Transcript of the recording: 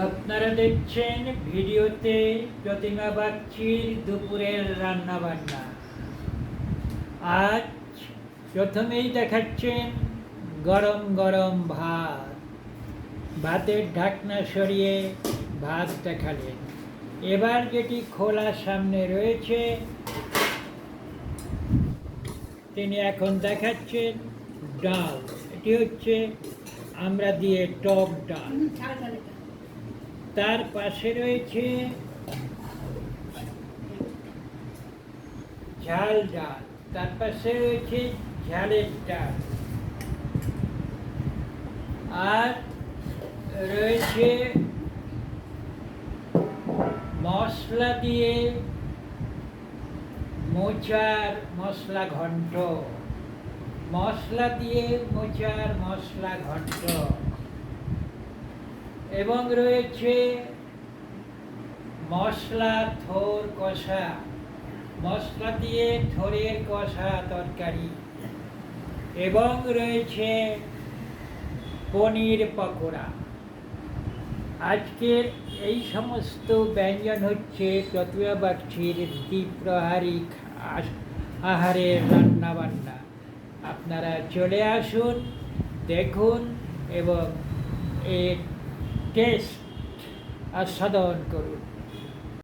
আপনারা দেখছেন ভিডিওতে প্রতিমা বাগচির দুপুরের রান্না বান্না। আজ প্রথমেই দেখাচ্ছেন গরম গরম ভাত। ভাতের ঢাকনা সরিয়ে ভাত দেখালেন। এবার যেটি খোলা সামনে রয়েছে তিনি এখন দেখাচ্ছেন ডাল। এটি হচ্ছে আমরা দিয়ে টক ডাল। তার পাশে রয়েছে ঝাল ডাল, তার পাশে রয়েছে ঝালের ডাল, আর রয়েছে মশলা দিয়ে মোচার মশলা ঘন্ট, মশলা দিয়ে মোচার মশলা ঘন্ট, এবং রয়েছে মশলা থোর কষা, মশলা দিয়ে থোরের কষা তরকারি, এবং রয়েছে পনির পকোড়া। আজকের এই সমস্ত ব্যঞ্জন হচ্ছে প্রতিমা বাগচির দ্বিপ্রহরী আহারের রান্নাবান্না। আপনারা চলে আসুন, দেখুন এবং এর টেস্ট আস্বাদন করুন।